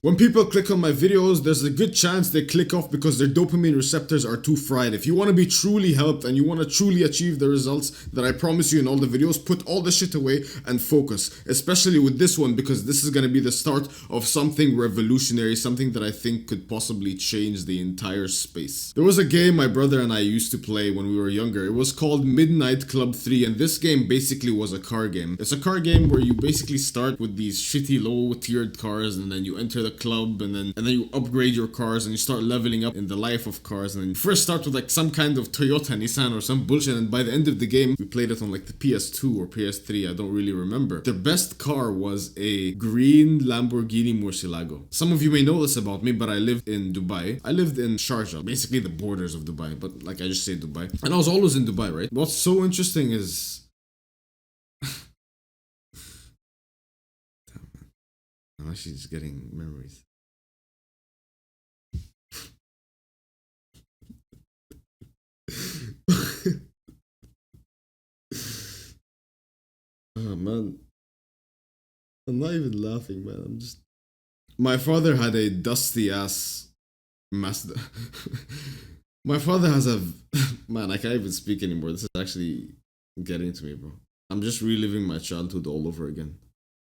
When people click on my videos, there's a good chance they click off because their dopamine receptors are too fried. If you want to be truly helped and you want to truly achieve the results that I promise you in all the videos, put all the shit away and focus. Especially with this one, because this is going to be the start of something revolutionary, something that I think could possibly change the entire space. There was a game my brother and I used to play when we were younger. It was called Midnight Club 3, and this game basically was a car game. It's a car game where you basically start with these shitty low-tiered cars, and then you enter the club, and then you upgrade your cars, and you start leveling up in the life of cars. And then you first start with like some kind of Toyota, Nissan, or some bullshit, and by the end of the game, we played it on like the PS2 or PS3, I don't really remember. The best car was a green Lamborghini Murcielago. Some of you may know this about me, but I lived in Dubai. I lived in Sharjah, basically the borders of Dubai, but like I just say Dubai. And I was always in Dubai, right? What's so interesting is... Damn, man. I'm actually just getting memories. Oh man, I'm not even laughing, man. I'm just. My father had a dusty ass Mazda. My father has a. Man, I can't even speak anymore. This is actually getting to me, bro. I'm just reliving my childhood all over again.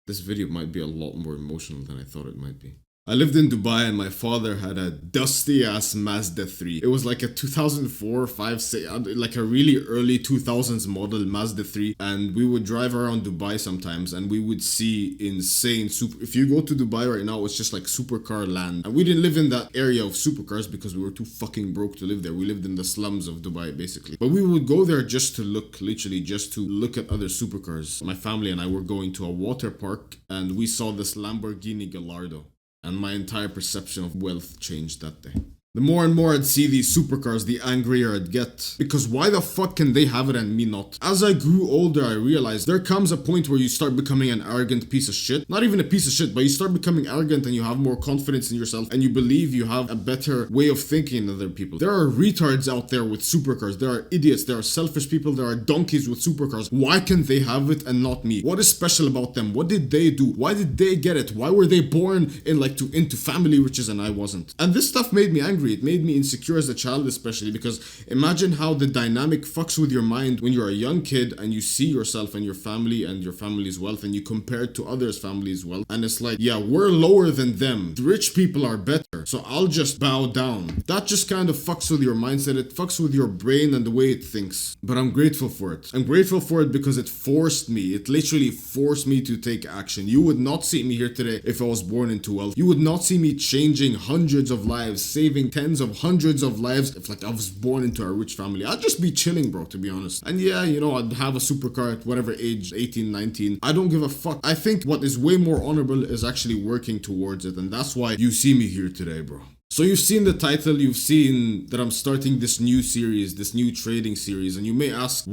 This video might be a lot more emotional than I thought it might be. I lived in Dubai and my father had a dusty ass Mazda 3. It was like a 2004, 5, 6, like a really early 2000s model Mazda 3. And we would drive around Dubai sometimes and we would see insane super. If you go to Dubai right now, it's just like supercar land. And we didn't live in that area of supercars because we were too fucking broke to live there. We lived in the slums of Dubai basically. But we would go there just to look, literally just to look at other supercars. My family and I were going to a water park and we saw this Lamborghini Gallardo. And my entire perception of wealth changed that day. The more and more I'd see these supercars, the angrier I'd get. Because why the fuck can they have it and me not? As I grew older, I realized there comes a point where you start becoming an arrogant piece of shit. Not even a piece of shit, but you start becoming arrogant and you have more confidence in yourself and you believe you have a better way of thinking than other people. There are retards out there with supercars. There are idiots. There are selfish people. There are donkeys with supercars. Why can they have it and not me? What is special about them? What did they do? Why did they get it? Why were they born into family riches and I wasn't? And this stuff made me angry. It made me insecure as a child, especially because imagine how the dynamic fucks with your mind when you're a young kid and you see yourself and your family's wealth and you compare it to others' family's wealth. And it's like, yeah, we're lower than them. The rich people are better. So I'll just bow down. That just kind of fucks with your mindset. It fucks with your brain and the way it thinks. But I'm grateful for it. I'm grateful for it because it forced me. It literally forced me to take action. You would not see me here today if I was born into wealth. You would not see me changing hundreds of lives, saving tens of hundreds of lives if like I was born into a rich family. I'd just be chilling, bro, to be honest. And yeah, you know, I'd have a supercar at whatever age, 18, 19. I don't give a fuck. I think what is way more honorable is actually working towards it. And that's why you see me here today, bro. So you've seen the title, you've seen that I'm starting this new series, this new trading series, and you may ask,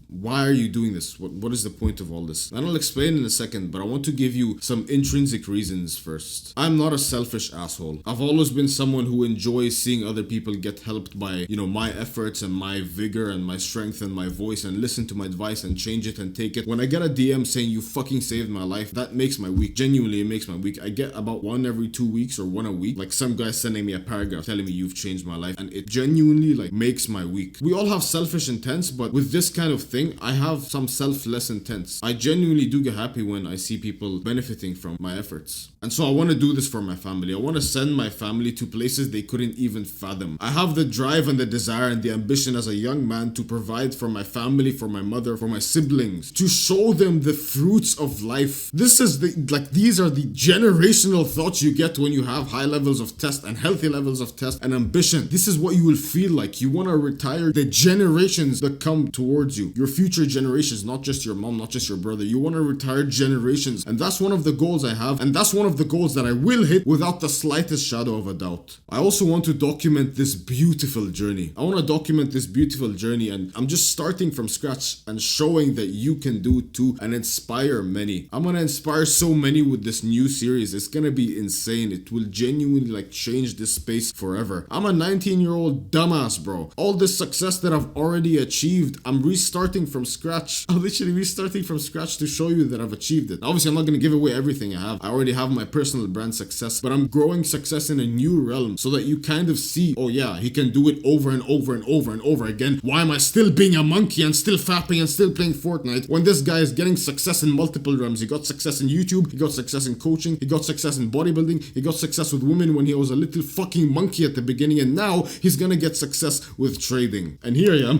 why are you doing this? What is the point of all this? And I'll explain in a second, but I want to give you some intrinsic reasons first. I'm not a selfish asshole. I've always been someone who enjoys seeing other people get helped by, you know, my efforts and my vigor and my strength and my voice and listen to my advice and change it and take it. When I get a DM saying you fucking saved my life, that makes my week. Genuinely, it makes my week. I get about one every 2 weeks or one a week. Like some guy sending me a paragraph telling me you've changed my life, and it genuinely like makes my week. We all have selfish intents, but with this kind of thing, I have some selfless intents. I genuinely do get happy when I see people benefiting from my efforts. And so I want to do this for my family. I want to send my family to places they couldn't even fathom. I have the drive and the desire and the ambition as a young man to provide for my family, for my mother, for my siblings, to show them the fruits of life. These are the generational thoughts you get when you have high levels of test and healthy levels of test and ambition. This is what you will feel like. You want to retire the generations that come towards you. Your future generations, not just your mom, not just your brother. You want to retire generations. And that's one of the goals I have. And that's one of the goals that I will hit without the slightest shadow of a doubt. I also want to document this beautiful journey. I want to document this beautiful journey, and I'm just starting from scratch and showing that you can do it too and inspire many. I'm going to inspire so many with this new series. It's going to be insane. It will genuinely like change this space forever. I'm a 19-year-old dumbass, bro. All this success that I've already achieved, I'm restarting starting from scratch. I'll literally be starting from scratch to show you that I've achieved it. Obviously, I'm not going to give away everything I have. I already have my personal brand success, but I'm growing success in a new realm so that you kind of see, oh yeah, he can do it over and over and over and over again. Why am I still being a monkey and still fapping and still playing Fortnite when this guy is getting success in multiple realms? He got success in YouTube, he got success in coaching, he got success in bodybuilding, he got success with women when he was a little fucking monkey at the beginning, and now he's gonna get success with trading. And here I am,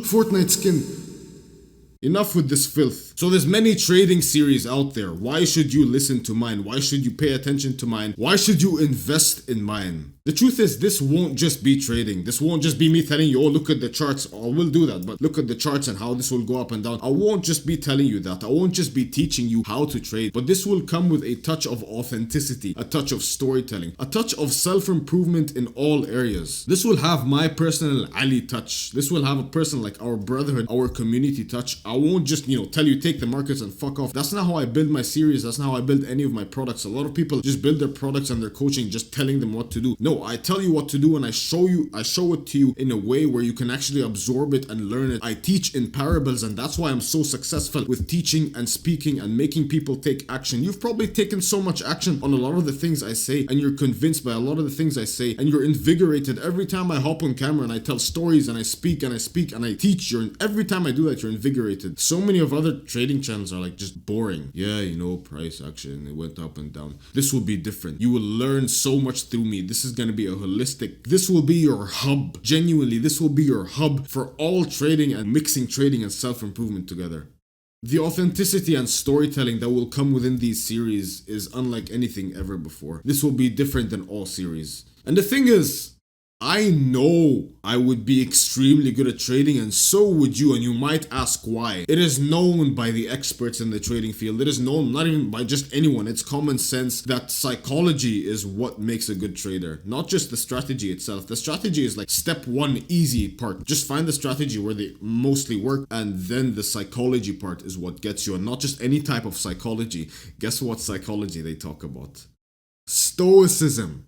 Fortnite skin. Enough with this filth. So there's many trading series out there. Why should you listen to mine? Why should you pay attention to mine? Why should you invest in mine? The truth is, this won't just be trading. This won't just be me telling you, oh, look at the charts. I will do that, but look at the charts and how this will go up and down. I won't just be telling you that. I won't just be teaching you how to trade, but this will come with a touch of authenticity, a touch of storytelling, a touch of self-improvement in all areas. This will have my personal Ali touch. This will have a person like our brotherhood, our community touch. I won't just, tell you take the markets and fuck off. That's not how I build my series. That's not how I build any of my products. A lot of people just build their products and their coaching just telling them what to do. No, I tell you what to do and I show it to you in a way where you can actually absorb it and learn it. I teach in parables, and that's why I'm so successful with teaching and speaking and making people take action. You've probably taken so much action on a lot of the things I say, and you're convinced by a lot of the things I say, and you're invigorated every time I hop on camera and I tell stories and I speak and I speak and I teach. Every time I do that, you're invigorated. So many of other trading channels are like just boring. Yeah, price action, it went up and down. This will be different. You will learn so much through me. This is gonna be a holistic. This will be your hub. Genuinely, this will be your hub for all trading and mixing trading and self-improvement together. The authenticity and storytelling that will come within these series is unlike anything ever before. This will be different than all series. And the thing is, I know I would be extremely good at trading, and so would you, and you might ask why. It is known by the experts in the trading field. It is known not even by just anyone. It's common sense that psychology is what makes a good trader, not just the strategy itself. The strategy is like step one, easy part. Just find the strategy where they mostly work, and then the psychology part is what gets you, and not just any type of psychology. Guess what psychology they talk about? Stoicism.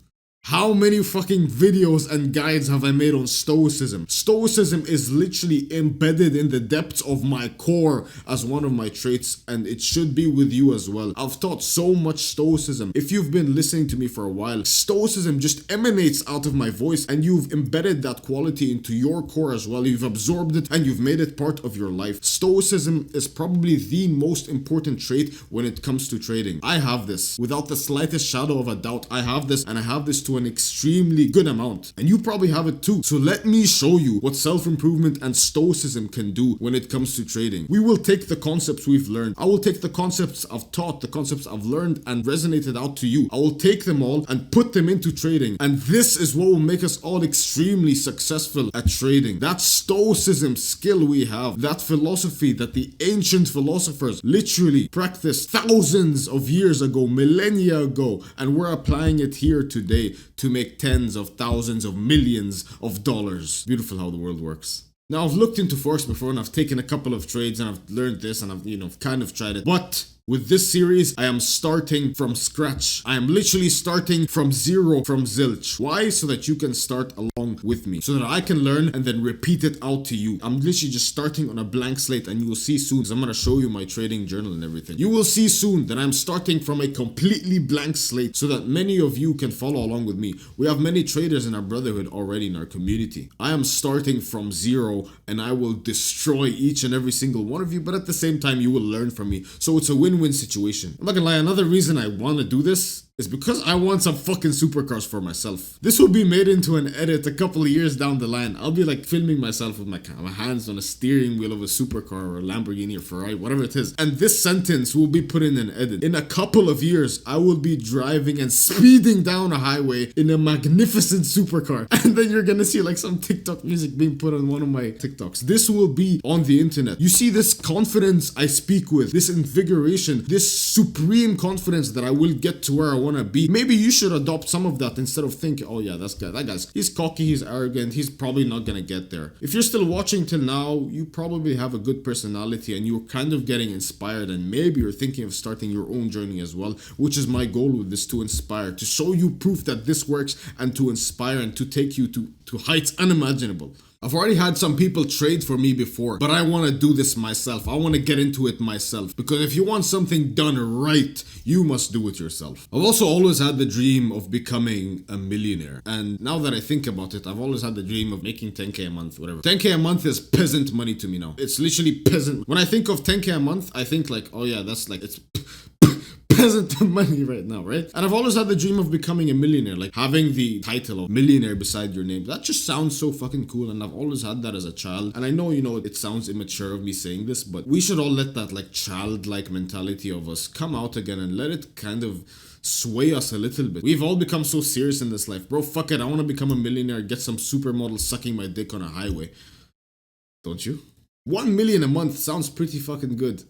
How many fucking videos and guides have I made on stoicism? Stoicism is literally embedded in the depths of my core as one of my traits, and it should be with you as well. I've taught so much stoicism. If you've been listening to me for a while, stoicism just emanates out of my voice, and you've embedded that quality into your core as well. You've absorbed it and you've made it part of your life. Stoicism is probably the most important trait when it comes to trading. I have this. Without the slightest shadow of a doubt, I have this, and I have this to an extremely good amount, and you probably have it too. So let me show you what self-improvement and stoicism can do when it comes to trading. We will take the concepts we've learned. I will take the concepts I've taught, the concepts I've learned and resonated out to you. I will take them all and put them into trading, and this is what will make us all extremely successful at trading. That stoicism skill we have, that philosophy that the ancient philosophers literally practiced thousands of years ago, millennia ago, and we're applying it here today to make tens of thousands of millions of dollars. Beautiful how the world works. Now, I've looked into Forex before, and I've taken a couple of trades, and I've learned this, and I've kind of tried it. But with this series, I am starting from scratch. I am literally starting from zero, from zilch. Why? So that you can start along with me. So that I can learn and then repeat it out to you. I'm literally just starting on a blank slate, and you will see soon, I'm going to show you my trading journal and everything. You will see soon that I'm starting from a completely blank slate so that many of you can follow along with me. We have many traders in our brotherhood already in our community. I am starting from zero, and I will destroy each and every single one of you, but at the same time, you will learn from me. So it's a win-win situation. I'm not gonna lie, another reason I want to do this is because I want some fucking supercars for myself. This will be made into an edit a couple of years down the line. I'll be like filming myself with my hands on a steering wheel of a supercar or a Lamborghini or Ferrari, whatever it is. And this sentence will be put in an edit. In a couple of years, I will be driving and speeding down a highway in a magnificent supercar. And then you're gonna see like some TikTok music being put on one of my TikToks. This will be on the internet. You see this confidence I speak with, this invigoration, this supreme confidence that I will get to where I want to be. Maybe you should adopt some of that instead of thinking, oh yeah, that guy's he's cocky, he's arrogant, he's probably not gonna get there. If you're still watching till now, you probably have a good personality and you're kind of getting inspired, and maybe you're thinking of starting your own journey as well, which is my goal with this, to inspire, to show you proof that this works, and to inspire and to take you to heights unimaginable. I've already had some people trade for me before, but I want to do this myself. I want to get into it myself, because if you want something done right, you must do it yourself. I've also always had the dream of becoming a millionaire. And now that I think about it, I've always had the dream of making 10k a month, whatever. 10k a month is peasant money to me now. It's literally peasant. When I think of 10k a month, I think like, oh yeah, that's like, it's peasant money right now, right? And I've always had the dream of becoming a millionaire, like having the title of millionaire beside your name. That just sounds so fucking cool, and I've always had that as a child. And I know, it sounds immature of me saying this, but we should all let that like childlike mentality of us come out again and let it kind of sway us a little bit. We've all become so serious in this life. Bro, fuck it, I want to become a millionaire, get some supermodel sucking my dick on a highway. Don't you? 1 million a month sounds pretty fucking good.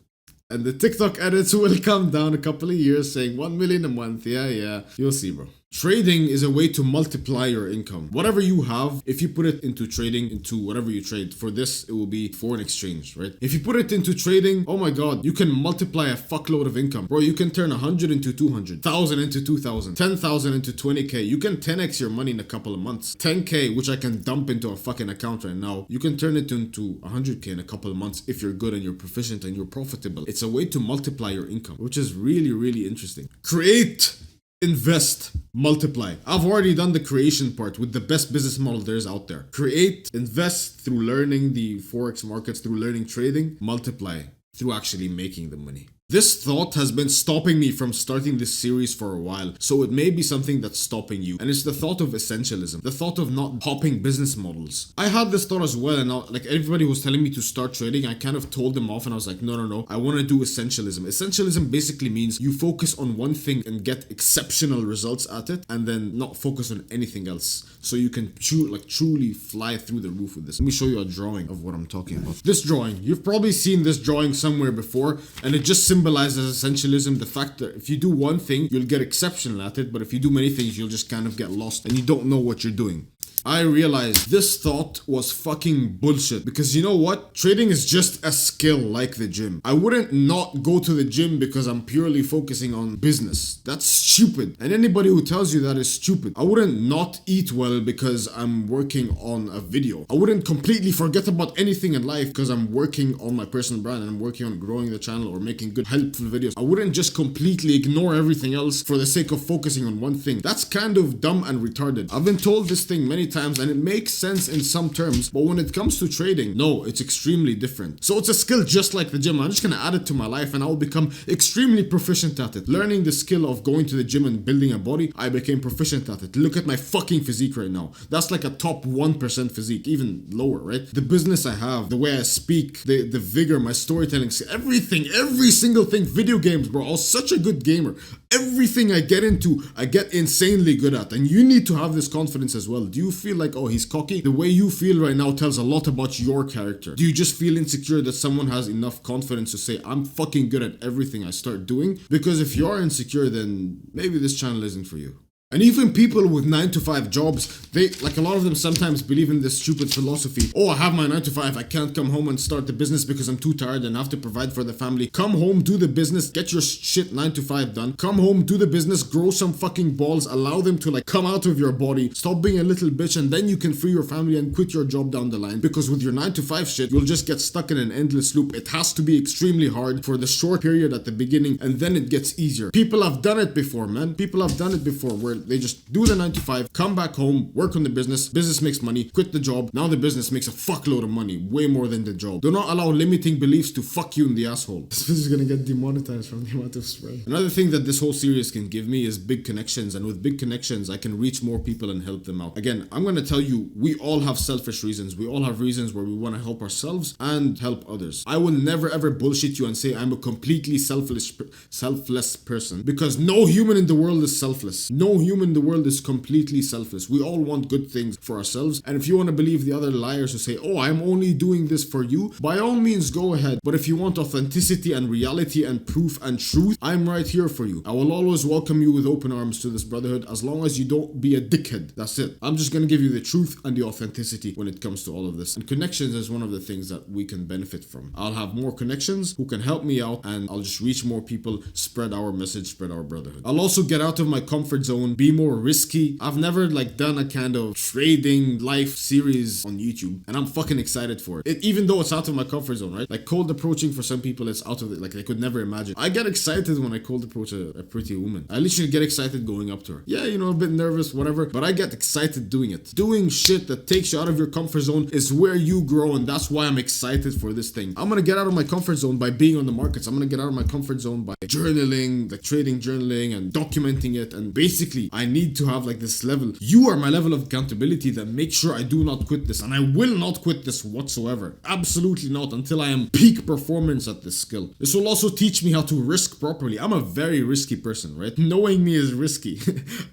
And the TikTok edits will come down a couple of years saying 1 million a month. Yeah. You'll see, bro. Trading is a way to multiply your income. Whatever you have, if you put it into trading, into whatever you trade, for this, it will be foreign exchange, right? If you put it into trading, oh my God, you can multiply a fuckload of income. Bro, you can turn 100 into 200, 1,000 into 2,000, 10,000 into 20k. You can 10x your money in a couple of months. 10k, which I can dump into a fucking account right now, you can turn it into 100k in a couple of months if you're good and you're proficient and you're profitable. It's a way to multiply your income, which is really, really interesting. Create, invest, multiply. I've already done the creation part with the best business model there's out there. Create, invest through learning the forex markets, through learning trading, multiply through actually making the money. This thought has been stopping me from starting this series for a while, so it may be something that's stopping you. And it's the thought of essentialism, the thought of not hopping business models. I had this thought as well, and like everybody was telling me to start trading, I kind of told them off and I was like, no, I want to do essentialism. Essentialism basically means you focus on one thing and get exceptional results at it, and then not focus on anything else. So you can truly fly through the roof with this. Let me show you a drawing of what I'm talking about. This drawing, you've probably seen this drawing somewhere before, and it just symbolizes essentialism, the fact that if you do one thing, you'll get exceptional at it, but if you do many things, you'll just kind of get lost and you don't know what you're doing. I realized this thought was fucking bullshit, because you know what? Trading is just a skill like the gym. I wouldn't not go to the gym because I'm purely focusing on business. That's stupid. And anybody who tells you that is stupid. I wouldn't not eat well because I'm working on a video. I wouldn't completely forget about anything in life because I'm working on my personal brand and I'm working on growing the channel or making good helpful videos. I wouldn't just completely ignore everything else for the sake of focusing on one thing. That's kind of dumb and retarded. I've been told this thing many times and it makes sense in some terms, but when it comes to trading, no, it's extremely different. So it's a skill just like the gym. I'm just gonna add it to my life and I will become extremely proficient at it. Learning the skill of going to the gym and building a body, I became proficient at it. Look at my fucking physique right now. That's like a top 1% physique, even lower, right? The business I have, the way I speak, the vigor, my storytelling, everything, every single thing. Video games, bro, I was such a good gamer. Everything I get into, I get insanely good at. And you need to have this confidence as well. Do you feel like, oh, he's cocky? The way you feel right now tells a lot about your character. Do you just feel insecure that someone has enough confidence to say, I'm fucking good at everything I start doing? Because if you're insecure, then maybe this channel isn't for you. And even people with 9-to-5 jobs, they, like a lot of them sometimes believe in this stupid philosophy. Oh, I have my 9-to-5, I can't come home and start the business because I'm too tired and have to provide for the family. Come home, do the business, get your shit 9-to-5 done. Come home, do the business, grow some fucking balls, allow them to like come out of your body, stop being a little bitch, and then you can free your family and quit your job down the line. Because with your 9-to-5 shit, you'll just get stuck in an endless loop. It has to be extremely hard for the short period at the beginning, and then it gets easier. People have done it before, man. People have done it before where they just do the 9-to-5, come back home, work on the business makes money, quit the job. Now the business makes a fuckload of money, way more than the job. Do not allow limiting beliefs to fuck you in the asshole. This video is gonna get demonetized from the amount of spray. Another thing that this whole series can give me is big connections, and with big connections, I can reach more people and help them out. Again, I'm gonna tell you, we all have selfish reasons. We all have reasons where we wanna help ourselves and help others. I will never ever bullshit you and say I'm a completely selfless person, because no human in the world is selfless. No human in the world is completely selfless. We all want good things for ourselves, and if you want to believe the other liars who say, oh, I'm only doing this for you, by all means go ahead. But if you want authenticity and reality and proof and truth, I'm right here for you. I will always welcome you with open arms to this brotherhood, as long as you don't be a dickhead. That's it. I'm just gonna give you the truth and the authenticity when it comes to all of this. And connections is one of the things that we can benefit from. I'll have more connections who can help me out, and I'll just reach more people, spread our message, spread our brotherhood. I'll also get out of my comfort zone, be more risky. I've never like done a kind of trading life series on YouTube, and I'm fucking excited for it. Even though it's out of my comfort zone, right? Like cold approaching for some people, it's out of it. Like they could never imagine. I get excited when I cold approach a pretty woman. I literally get excited going up to her. Yeah, you know, a bit nervous, whatever, but I get excited doing it. Doing shit that takes you out of your comfort zone is where you grow, and that's why I'm excited for this thing. I'm gonna get out of my comfort zone by being on the markets. I'm gonna get out of my comfort zone by journaling, like trading journaling and documenting it. And basically, I need to have like this level. You are my level of accountability that makes sure I do not quit this, and I will not quit this whatsoever. Absolutely not until I am peak performance at this skill. This will also teach me how to risk properly. I'm a very risky person, right? Knowing me is risky.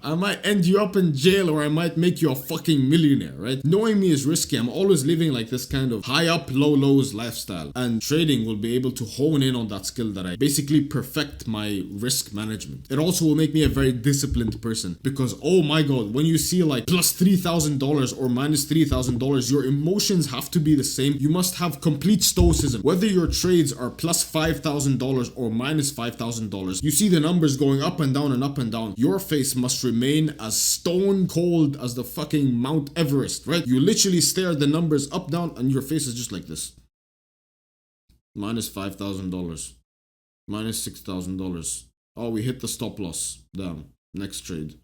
I might end you up in jail, or I might make you a fucking millionaire, right? Knowing me is risky. I'm always living like this kind of high up, low lows lifestyle, and trading will be able to hone in on that skill that I basically perfect my risk management. It also will make me a very disciplined person, because oh my god, when you see like plus $3,000 or minus $3,000, your emotions have to be the same. You must have complete stoicism. Whether your trades are plus $5,000 or minus $5,000, you see the numbers going up and down and up and down. Your face must remain as stone cold as the fucking Mount Everest, right? You literally stare at the numbers up, down, and your face is just like this. Minus $5,000. Minus $6,000. Oh, we hit the stop loss. Damn. Next trade.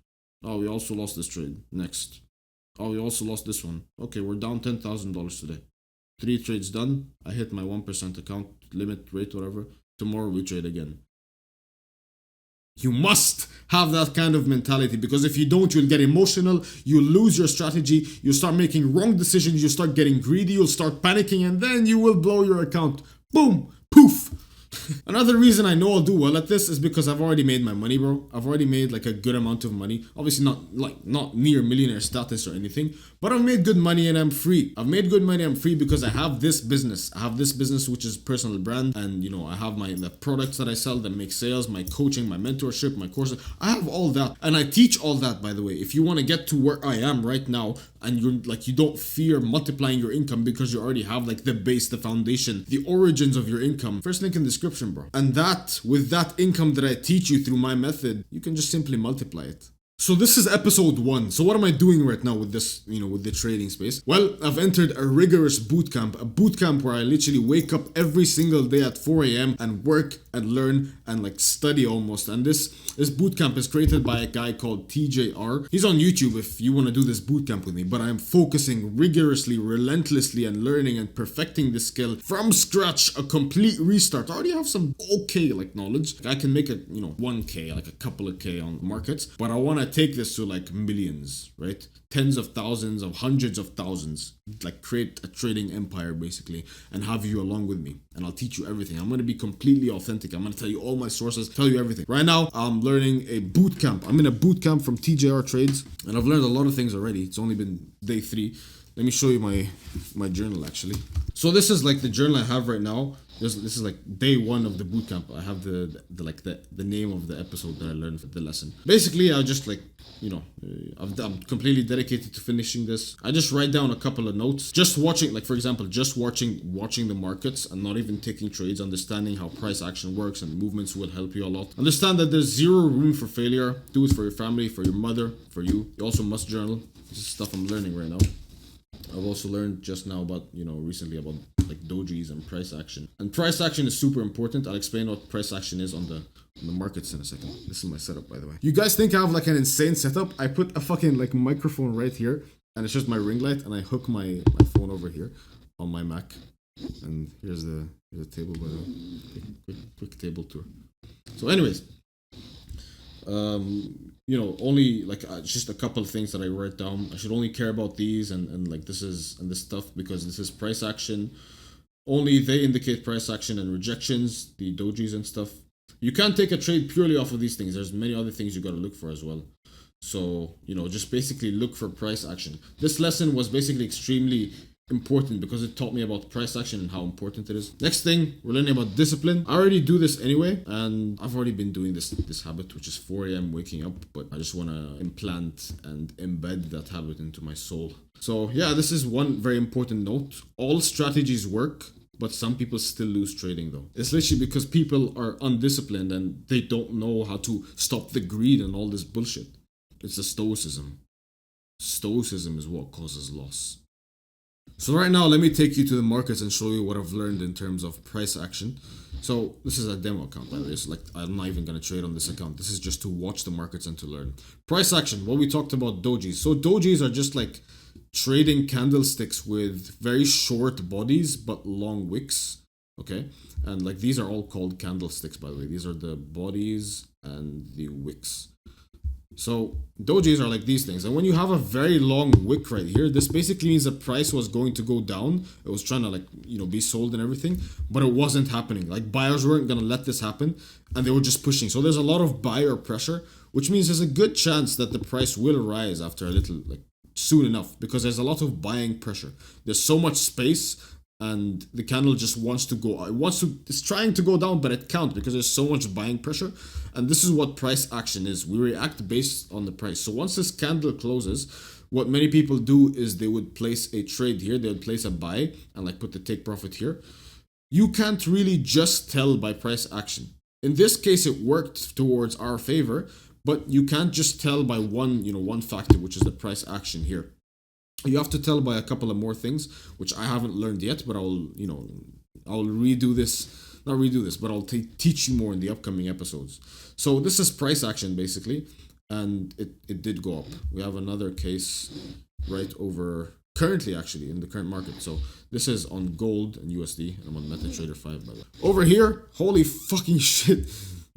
Oh, we also lost this trade. Next. Oh, we also lost this one. Okay, we're down $10,000 today. 3 trades done. I hit my 1% account limit rate, whatever. Tomorrow we trade again. You must have that kind of mentality, because if you don't, you'll get emotional, you'll lose your strategy, you'll start making wrong decisions, you'll start getting greedy, you'll start panicking, and then you will blow your account. Boom! Poof! Another reason I know I'll do well at this is because I've already made my money, bro. I've already made like a good amount of money. Obviously not near millionaire status or anything, but I've made good money and I'm free. I've made good money, I'm free because I have this business. I have this business which is personal brand, and you know, I have the products that I sell that make sales, my coaching, my mentorship, my courses. I have all that, and I teach all that, by the way. If you want to get to where I am right now, and you're like, you don't fear multiplying your income because you already have like the base, the foundation, the origins of your income, first link in the description, bro. And that, with that income that I teach you through my method, you can just simply multiply it. So this is episode 1. So what am I doing right now with this, with the trading space? Well, I've entered a rigorous bootcamp, a bootcamp where I literally wake up every single day at 4 a.m. and work and learn and like study almost. And this bootcamp is created by a guy called TJR. He's on YouTube if you want to do this bootcamp with me, but I'm focusing rigorously, relentlessly, and learning and perfecting this skill from scratch, a complete restart. I already have some okay like knowledge. I can make it, 1K, like a couple of K on markets, but I want to take this to like millions, right? Tens of thousands, of hundreds of thousands, like create a trading empire basically, and have you along with me, and I'll teach you everything. I'm going to be completely authentic. I'm going to tell you all my sources, tell you everything. Right now, I'm learning a boot camp. I'm in a boot camp from TJR Trades, and I've learned a lot of things already. It's only been day 3. Let me show you my journal actually. So this is like the journal I have right now. This is like day 1 of the bootcamp. I have the name of the episode that I learned for the lesson. Basically, I just I'm completely dedicated to finishing this. I just write down a couple of notes. Just watching, like for example, just watching the markets and not even taking trades. Understanding how price action works and movements will help you a lot. Understand that there's zero room for failure. Do it for your family, for your mother, for you. You also must journal. This is stuff I'm learning right now. I've also learned just now about, recently about like dojis and price action. And price action is super important. I'll explain what price action is on the markets in a second. This is my setup, by the way. You guys think I have like an insane setup? I put a fucking like microphone right here, and it's just my ring light, and I hook my phone over here on my Mac. And here's the table, by the way. Quick table tour. So anyways, only like just a couple of things that I write down. I should only care about these and like this stuff because this is price action. Only they indicate price action and rejections, the dojis and stuff. You can't take a trade purely off of these things. There's many other things you got to look for as well. So, just basically look for price action. This lesson was basically extremely important because it taught me about price action and how important it is. Next thing, we're learning about discipline. I already do this anyway, and I've already been doing this habit, which is 4 a.m. waking up, but I just want to implant and embed that habit into my soul. So yeah, this is one very important note. All strategies work, but some people still lose trading though. It's literally because people are undisciplined and they don't know how to stop the greed and all this bullshit. It's the stoicism. Stoicism is what causes loss. So right now, let me take you to the markets and show you what I've learned in terms of price action. So this is a demo account, by the way. It's like I'm not even gonna trade on this account. This is just to watch the markets and to learn. Price action. What we talked about dojis. So dojis are just like trading candlesticks with very short bodies but long wicks. Okay, and like these are all called candlesticks, by the way. These are the bodies and the wicks. So dojis are like these things, and when you have a very long wick right here, this basically means the price was going to go down. It was trying to like be sold and everything, but it wasn't happening. Like buyers weren't gonna let this happen, and they were just pushing. So there's a lot of buyer pressure, which means there's a good chance that the price will rise after a little, like soon enough, because there's a lot of buying pressure. There's so much space, and the candle just wants to go. It's trying to go down, but it can't because there's so much buying pressure. And this is what price action is. We react based on the price. So once this candle closes, what many people do is they would place a trade here. They would place a buy and like put the take profit here. You can't really just tell by price action. In this case, it worked towards our favor, but you can't just tell by one factor, which is the price action here. You have to tell by a couple of more things, which I haven't learned yet, but I'll redo this, not redo this, but I'll teach you more in the upcoming episodes. So this is price action basically, and it did go up. We have another case right over currently actually in the current market. So this is on gold and USD. I'm on MetaTrader 5 by the way. Over here, holy fucking shit.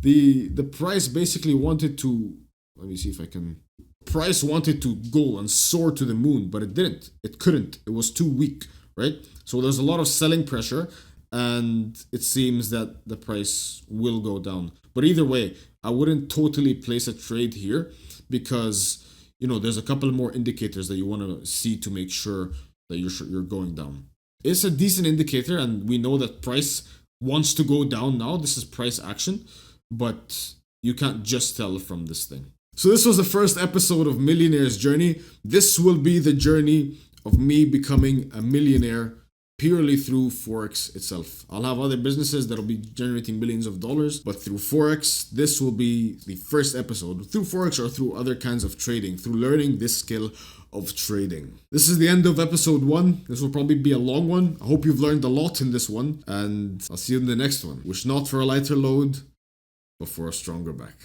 The price basically wanted to, let me see if I can. Price wanted to go and soar to the moon, but it didn't. It couldn't. It was too weak, right? So there's a lot of selling pressure, and it seems that the price will go down. But either way, I wouldn't totally place a trade here because there's a couple more indicators that you want to see to make sure that you're going down. It's a decent indicator, and we know that price wants to go down now. This is price action, but you can't just tell from this thing. So this was the first episode of Millionaire's Journey. This will be the journey of me becoming a millionaire purely through Forex itself. I'll have other businesses that'll be generating millions of dollars, but through Forex, this will be the first episode. Through Forex or through other kinds of trading, through learning this skill of trading. This is the end of episode 1. This will probably be a long one. I hope you've learned a lot in this one, and I'll see you in the next one. Wish not for a lighter load, but for a stronger back.